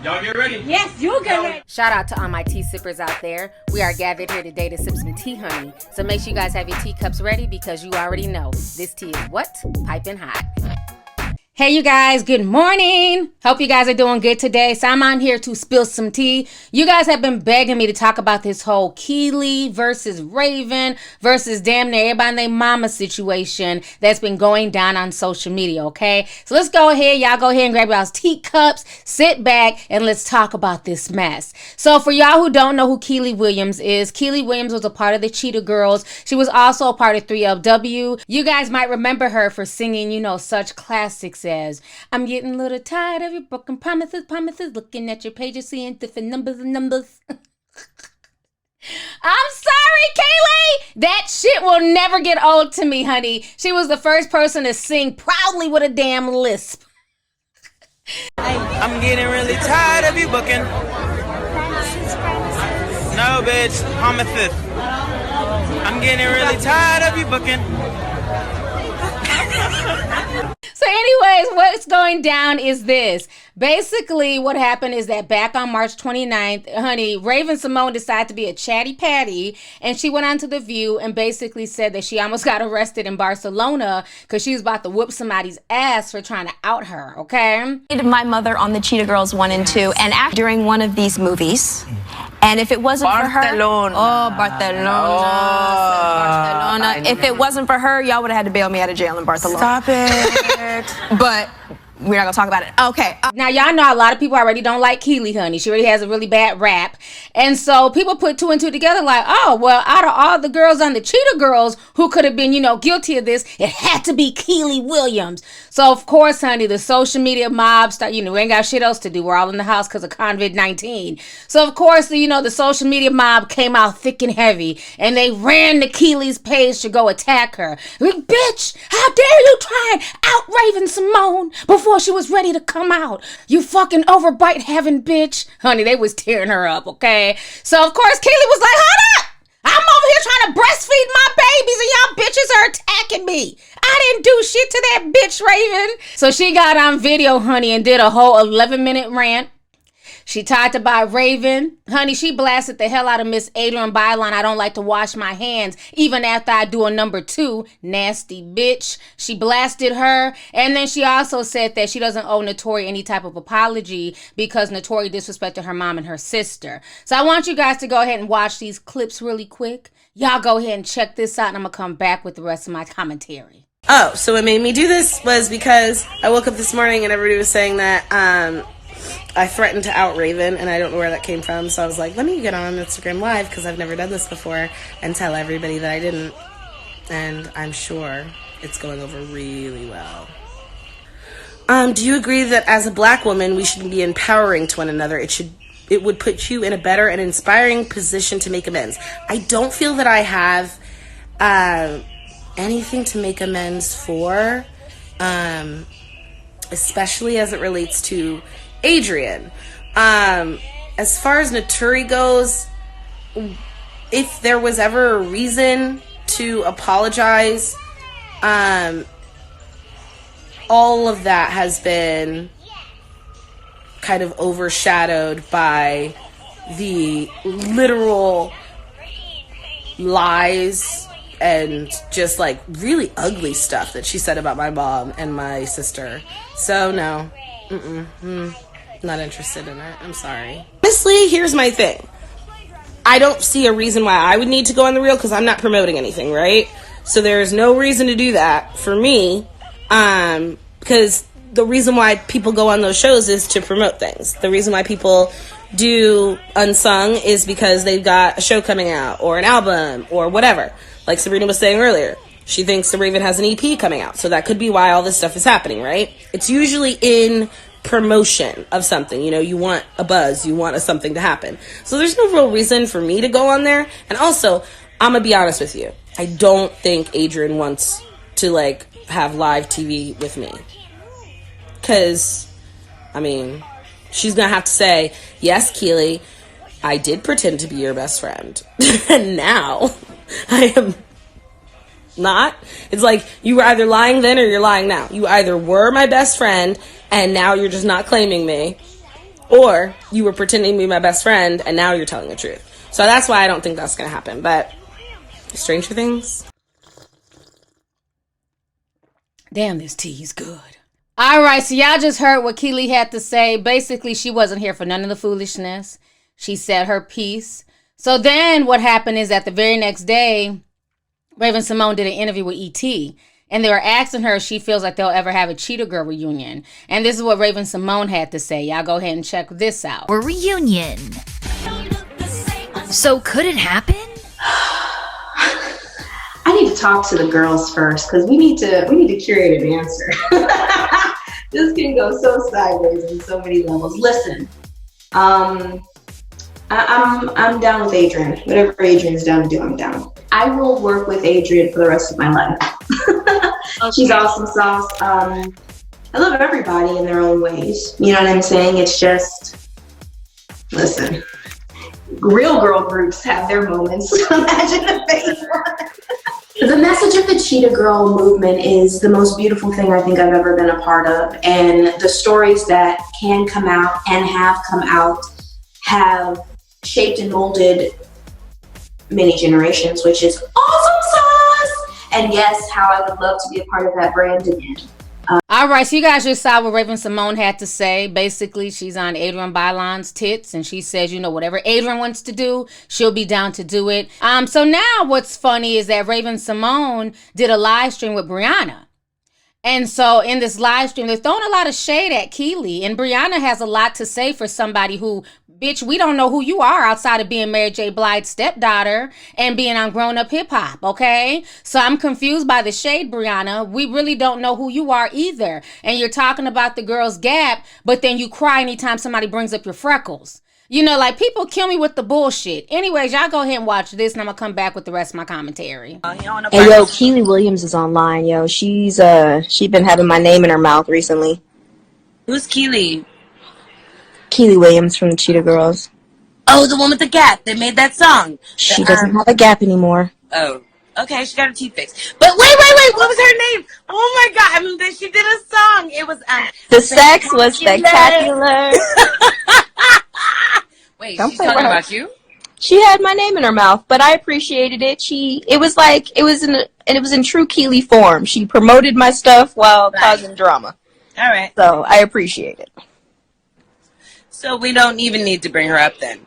Y'all get ready? Yes, you get ready. Shout out to all my tea sippers out there. We are gathered here today to sip some tea, honey. So make sure you guys have your teacups ready because you already know this tea is what? Piping hot. Hey you guys, good morning. Hope you guys are doing good today. So I'm on here to spill some tea. You guys have been begging me to talk about this whole Kiely versus Raven versus damn near everybody and their mama situation that's been going down on social media, okay? So let's go ahead. Y'all go ahead and grab y'all's teacups, sit back, and let's talk about this mess. So for y'all who don't know who Kiely Williams is, Kiely Williams was a part of the Cheetah Girls. She was also a part of 3LW. You guys might remember her for singing, you know, such classics as I'm getting a little tired of your broken promises, looking at your pages, seeing different numbers. I'm sorry, Kiely. That shit will never get old to me, honey. She was the first person to sing proudly with a damn lisp. I'm getting really tired of you booking. No, bitch, promises. I'm getting really tired of you booking. So anyways, what's going down is this. Basically, what happened is that back on March 29th, honey, Raven Symone decided to be a chatty patty, and she went on to The View and basically said that she almost got arrested in Barcelona because she was about to whoop somebody's ass for trying to out her, okay? My mother on the Cheetah Girls 1 and 2 and act during one of these movies. And if it wasn't for her, Barcelona. If it wasn't for her, y'all would have had to bail me out of jail in Barcelona. Stop it. But we're not gonna talk about it. Okay. Now, y'all know a lot of people already don't like Kiely, honey. She already has a really bad rap. And so people put two and two together like, oh, well, out of all the girls on the Cheetah Girls who could have been, you know, guilty of this, it had to be Kiely Williams. So, of course, honey, the social media mob start, you know, we ain't got shit else to do. We're all in the house because of COVID-19. So, of course, you know, the social media mob came out thick and heavy and they ran to Kiely's page to go attack her. Like, bitch, how dare you try and out Raven Symone before she was ready to come out? You fucking overbite having bitch. Honey, they was tearing her up, okay? So, of course, Kiely was like, hold up! I'm over here trying to breastfeed my babies and y'all bitches are attacking me. I didn't do shit to that bitch, Raven. So she got on video, honey, and did a whole 11-minute rant. She talked about Raven. Honey, she blasted the hell out of Miss Adrian Byline. I don't like to wash my hands, even after I do a number 2. Nasty bitch. She blasted her. And then she also said that she doesn't owe Notori any type of apology because Notori disrespected her mom and her sister. So I want you guys to go ahead and watch these clips really quick. Y'all go ahead and check this out, and I'm going to come back with the rest of my commentary. Oh, so what made me do this was because I woke up this morning and everybody was saying that I threatened to out Raven, and I don't know where that came from, so I was like, let me get on Instagram Live, because I've never done this before, and tell everybody that I didn't, and I'm sure it's going over really well. Do you agree that as a black woman, we should be empowering to one another? It would put you in a better and inspiring position to make amends. I don't feel that I have anything to make amends for, especially as it relates to Adrian. As far as Notori goes, if there was ever a reason to apologize, all of that has been kind of overshadowed by the literal lies and just like really ugly stuff that she said about my mom and my sister. So no, not interested in it. I'm sorry. Honestly, here's my thing. I don't see a reason why I would need to go on The Real because I'm not promoting anything, right? So there's no reason to do that for me, because the reason why people go on those shows is to promote things. The reason why people do Unsung is because they've got a show coming out or an album or whatever. Like Sabrina was saying earlier, she thinks the Raven has an EP coming out, so that could be why all this stuff is happening, right? It's usually in promotion of something. You know, you want a buzz, you want something to happen. So there's no real reason for me to go on there. And also, I'm gonna be honest with you, I don't think Adrian wants to like have live TV with me, because I mean, she's gonna have to say, yes, Kiely, I did pretend to be your best friend and now I am not. It's like, you were either lying then or you're lying now. You either were my best friend and now you're just not claiming me, or you were pretending to be my best friend and now you're telling the truth. So that's why I don't think that's going to happen. But Stranger Things. Damn, this tea is good. All right, so y'all just heard what Kiely had to say. Basically, she wasn't here for none of the foolishness. She said her piece. So then what happened is that the very next day, Raven Symone did an interview with E.T., and they were asking her if she feels like they'll ever have a Cheetah Girl reunion. And this is what Raven Symone had to say. Y'all go ahead and check this out. Or reunion. So could it happen? I need to talk to the girls first because we need to curate an answer. This can go so sideways on so many levels. Listen, I'm down with Adrian. Whatever Adrian's down to do, I'm down. I will work with Adrian for the rest of my life. Okay. She's awesome sauce. I love everybody in their own ways. You know what I'm saying? It's just, listen, real girl groups have their moments. Imagine the fake one. The message of the Cheetah Girl movement is the most beautiful thing I think I've ever been a part of. And the stories that can come out and have come out have shaped and molded many generations, which is awesome sauce. And yes, how I would love to be a part of that brand again. All right, so you guys just saw what Raven Symone had to say. Basically, she's on Adrian Bailon's tits, and she says, you know, whatever Adrian wants to do, she'll be down to do it. So now what's funny is that Raven Symone did a live stream with Briana. And so in this live stream, they're throwing a lot of shade at Kiely, and Briana has a lot to say for somebody who, bitch, we don't know who you are outside of being Mary J. Blige's stepdaughter and being on Grown Up Hip Hop, okay? So I'm confused by the shade, Briana. We really don't know who you are either. And you're talking about the girls' gap, but then you cry anytime somebody brings up your freckles. You know, like, people kill me with the bullshit. Anyways, y'all go ahead and watch this, and I'm gonna come back with the rest of my commentary. Hey, yo, Kiely Williams is online, yo. She's been having my name in her mouth recently. Who's Kiely? Kiely Williams from the Cheetah Girls. Oh, the one with the gap. They made that song. She doesn't have a gap anymore. Oh, okay. She got her teeth fixed. But wait. What was her name? Oh my God! I mean, she did a song. It was The sex was spectacular. Wait, she's talking about you? She had my name in her mouth, but I appreciated it. It was in true Kiely form. She promoted my stuff while causing drama. All right. So I appreciate it. So we don't even need to bring her up then.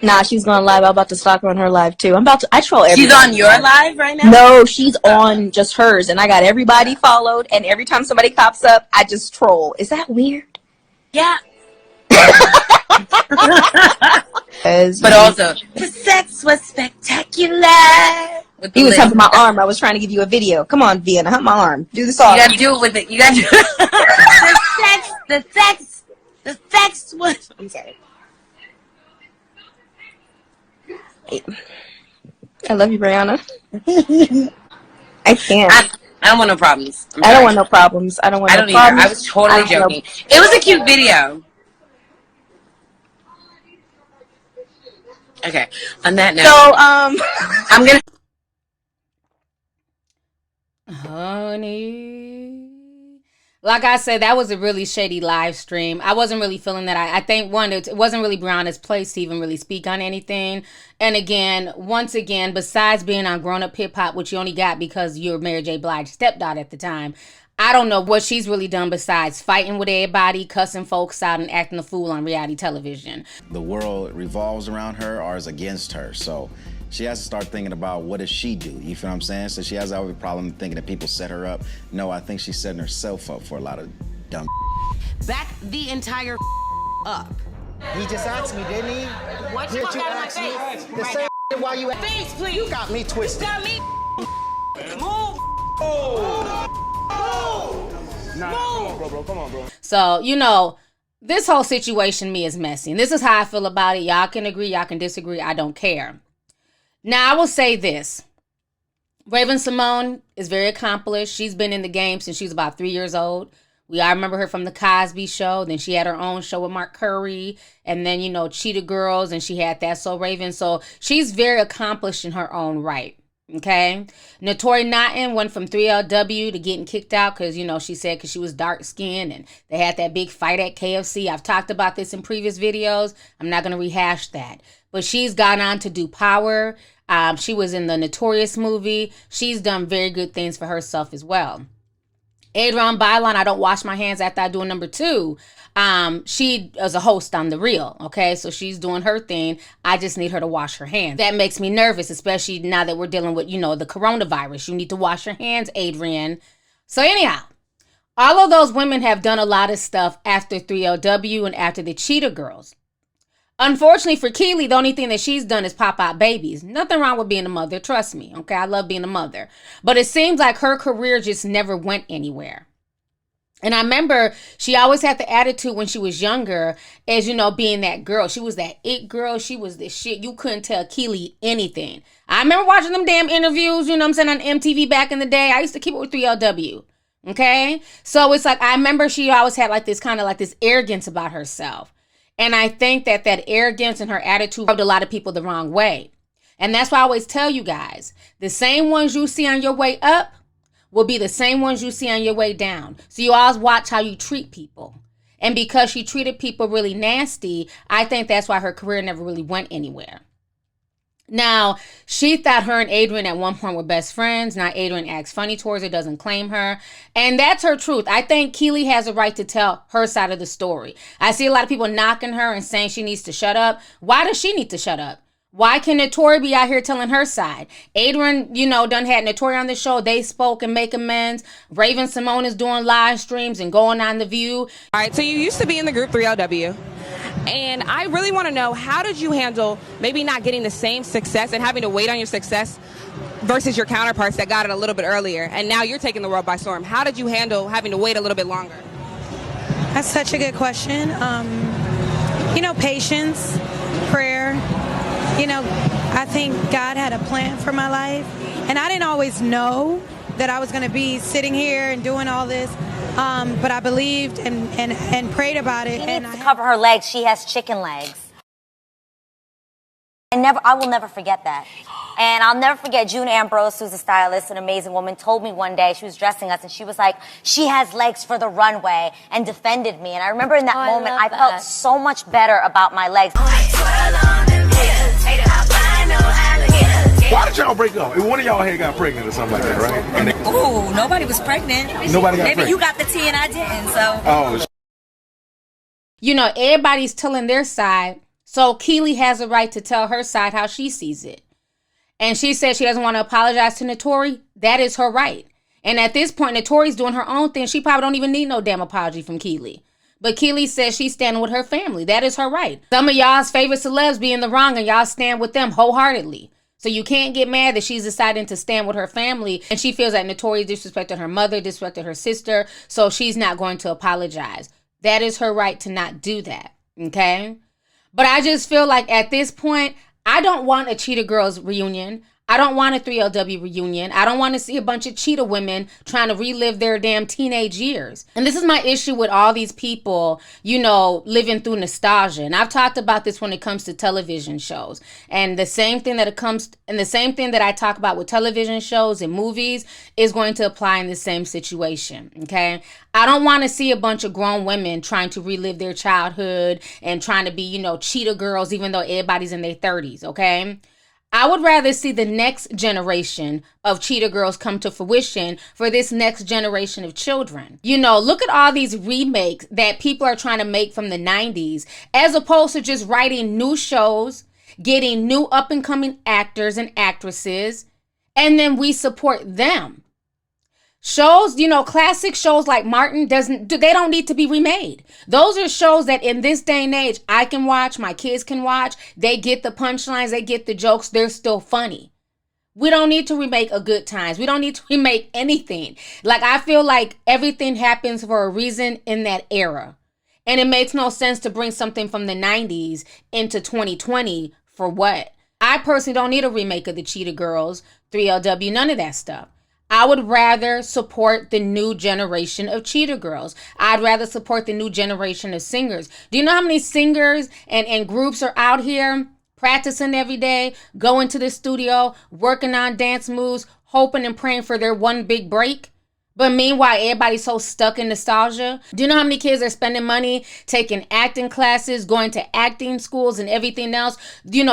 Nah, she's going live. I'm about to stalk her on her live too. I troll everybody. She's on your live right now? No, she's on just hers, and I got everybody followed, and every time somebody pops up, I just troll. Is that weird? Yeah. But also, the sex was spectacular. He was humping my arm. I was trying to give you a video. Come on, Vienna, hump my arm. Do the song. You gotta do it with it. You gotta do it. The sex was... I'm sorry. I love you, Briana. I can't. I don't want no problems. I don't want no problems. I don't want no problems. Either. I was totally joking. It was a cute video. Okay. On that note. So, I'm gonna... Honey. Like I said, that was a really shady live stream. I wasn't really feeling that. I think, one, it wasn't really Brianna's place to even really speak on anything. And again, once again, besides being on Grown Up Hip Hop, which you only got because you were Mary J. Blige's stepdaughter at the time, I don't know what she's really done besides fighting with everybody, cussing folks out, and acting a fool on reality television. The world revolves around her or is against her. So she has to start thinking about, what does she do? You feel what I'm saying? So she has a problem thinking that people set her up. No, I think she's setting herself up for a lot of dumb. Back the entire up. He just asked me, didn't he? What you got in my face? The same while you face, please. You got me twisted. You got me. Move. Come on, bro. So, you know, this whole situation, me, is messy. And this is how I feel about it. Y'all can agree, y'all can disagree. I don't care. Now, I will say this. Raven Symone is very accomplished. She's been in the game since she was about 3 years old. I remember her from The Cosby Show. Then she had her own show with Mark Curry. And then, you know, Cheetah Girls. And she had That So Raven. So she's very accomplished in her own right. Okay. Naturi Naughton went from 3LW to getting kicked out because, you know, she said because she was dark skinned and they had that big fight at KFC. I've talked about this in previous videos. I'm not going to rehash that. But she's gone on to do Power. She was in the Notorious movie. She's done very good things for herself as well. Adrienne Bailon, I don't wash my hands after I do a number 2. She is a host on The Real, okay? So she's doing her thing. I just need her to wash her hands. That makes me nervous, especially now that we're dealing with, you know, the coronavirus. You need to wash your hands, Adrienne. So anyhow, all of those women have done a lot of stuff after 3LW and after the Cheetah Girls. Unfortunately for Kiely, the only thing that she's done is pop out babies. Nothing wrong with being a mother, trust me, okay? I love being a mother. But it seems like her career just never went anywhere. And I remember she always had the attitude when she was younger as, you know, being that girl. She was that it girl. She was this shit. You couldn't tell Kiely anything. I remember watching them damn interviews, you know what I'm saying, on MTV back in the day. I used to keep it with 3LW. Okay? So it's like, I remember she always had like this kind of like this arrogance about herself. And I think that that arrogance and her attitude rubbed a lot of people the wrong way. And that's why I always tell you guys, the same ones you see on your way up will be the same ones you see on your way down. So you always watch how you treat people. And because she treated people really nasty, I think that's why her career never really went anywhere. Now, she thought her and Adrienne at one point were best friends. Now Adrienne acts funny towards her, doesn't claim her. And that's her truth. I think Kiely has a right to tell her side of the story. I see a lot of people knocking her and saying she needs to shut up. Why does she need to shut up? Why can Naturi be out here telling her side? Adrienne, you know, done had Naturi on the show. They spoke and make amends. Raven Symone is doing live streams and going on The View. All right, so you used to be in the group 3LW. And I really want to know, how did you handle maybe not getting the same success and having to wait on your success versus your counterparts that got it a little bit earlier? And now you're taking the world by storm. How did you handle having to wait a little bit longer? That's such a good question. You know, patience, prayer. You know, I think God had a plan for my life. And I didn't always know that I was going to be sitting here and doing all this. But I believed and prayed about it. She needs to cover her legs. She has chicken legs. I will never forget that. And I'll never forget June Ambrose, who's a stylist, an amazing woman, told me one day, she was dressing us, and she was like, she has legs for the runway, and defended me. And I remember in that moment, I felt so much better about my legs. Why did y'all break up? One of y'all had got pregnant or something like that, right? Ooh, nobody was pregnant. Nobody got pregnant. Maybe you got the tea and I didn't, so. Oh. You know, everybody's telling their side, so Kiely has a right to tell her side how she sees it. And she said she doesn't want to apologize to Naturi. That is her right. And at this point, Naturi's doing her own thing. She probably don't even need no damn apology from Kiely. But Kiely says she's standing with her family. That is her right. Some of y'all's favorite celebs be in the wrong and y'all stand with them wholeheartedly. So you can't get mad that she's deciding to stand with her family and she feels that Naturi disrespected her mother, disrespected her sister, so she's not going to apologize. That is her right to not do that, okay? But I just feel like at this point, I don't want a Cheetah Girls reunion. I don't want a 3LW reunion. I don't want to see a bunch of cheetah women trying to relive their damn teenage years. And this is my issue with all these people, you know, living through nostalgia. And I've talked about this when it comes to television shows. And the same thing that I talk about with television shows and movies is going to apply in the same situation, okay? I don't want to see a bunch of grown women trying to relive their childhood and trying to be, you know, Cheetah Girls, even though everybody's in their 30s, okay? I would rather see the next generation of Cheetah Girls come to fruition for this next generation of children. You know, look at all these remakes that people are trying to make from the 90s, as opposed to just writing new shows, getting new up-and-coming actors and actresses, and then we support them. Shows, you know, classic shows like Martin, they don't need to be remade. Those are shows that in this day and age, I can watch, my kids can watch. They get the punchlines, they get the jokes, they're still funny. We don't need to remake A Good Times. We don't need to remake anything. Like, I feel like everything happens for a reason in that era. And it makes no sense to bring something from the 90s into 2020 for what? I personally don't need a remake of the Cheetah Girls, 3LW, none of that stuff. I would rather support the new generation of Cheetah Girls. I'd rather support the new generation of singers. Do you know how many singers and groups are out here practicing every day, going to the studio, working on dance moves, hoping and praying for their one big break. But meanwhile, everybody's so stuck in nostalgia. Do you know how many kids are spending money taking acting classes, going to acting schools and everything else,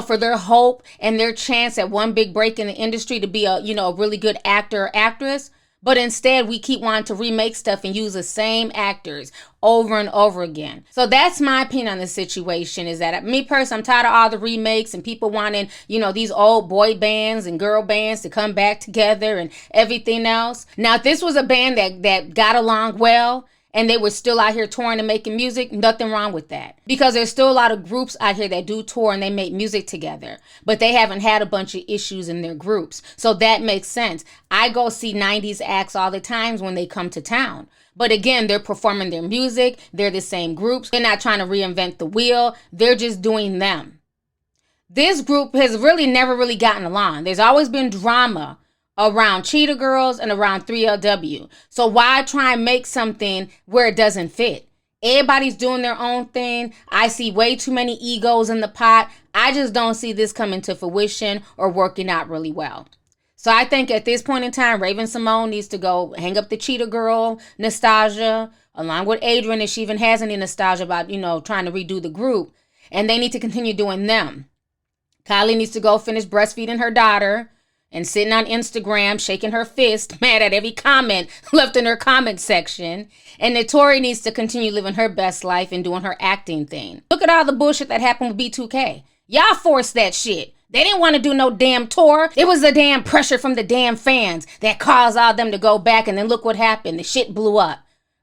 for their hope and their chance at one big break in the industry to be a really good actor or actress? But instead, we keep wanting to remake stuff and use the same actors over and over again. So that's my opinion on the situation, is that me personally, I'm tired of all the remakes and people wanting, these old boy bands and girl bands to come back together and everything else. Now, if this was a band that got along well, and they were still out here touring and making music, nothing wrong with that. Because there's still a lot of groups out here that do tour and they make music together. But they haven't had a bunch of issues in their groups. So that makes sense. I go see 90s acts all the times when they come to town. But again, they're performing their music. They're the same groups. They're not trying to reinvent the wheel. They're just doing them. This group has really never really gotten along. There's always been drama around Cheetah Girls and around 3LW. So why try and make something where it doesn't fit? Everybody's doing their own thing. I see way too many egos in the pot. I just don't see this coming to fruition or working out really well. So I think at this point in time, Raven Symone needs to go hang up the Cheetah Girl nostalgia, along with Adrian, if she even has any nostalgia about, trying to redo the group. And they need to continue doing them. Kiely needs to go finish breastfeeding her daughter and sitting on Instagram, shaking her fist, mad at every comment left in her comment section. And Notori needs to continue living her best life and doing her acting thing. Look at all the bullshit that happened with B2K. Y'all forced that shit. They didn't want to do no damn tour. It was the damn pressure from the damn fans that caused all them to go back, and then look what happened. The shit blew up.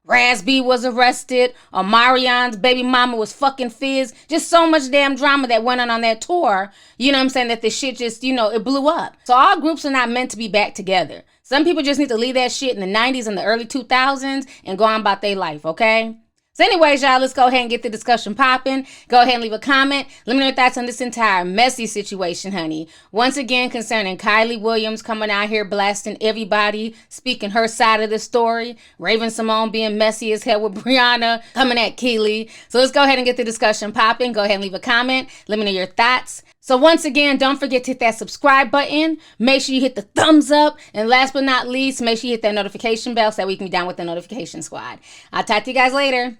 Raz B was arrested. Omarion's baby mama was fucking Fizz. Just so much damn drama that went on that tour. You know what I'm saying? That the shit just, it blew up. So all groups are not meant to be back together. Some people just need to leave that shit in the 90s and the early 2000s and go on about their life, okay? So anyways, y'all, let's go ahead and get the discussion popping. Go ahead and leave a comment. Let me know your thoughts on this entire messy situation, honey. Once again, concerning Kiely Williams coming out here blasting everybody, speaking her side of the story. Raven Symone being messy as hell with Briana, coming at Kiely. So let's go ahead and get the discussion popping. Go ahead and leave a comment. Let me know your thoughts. So once again, don't forget to hit that subscribe button. Make sure you hit the thumbs up. And last but not least, make sure you hit that notification bell so that we can be down with the notification squad. I'll talk to you guys later.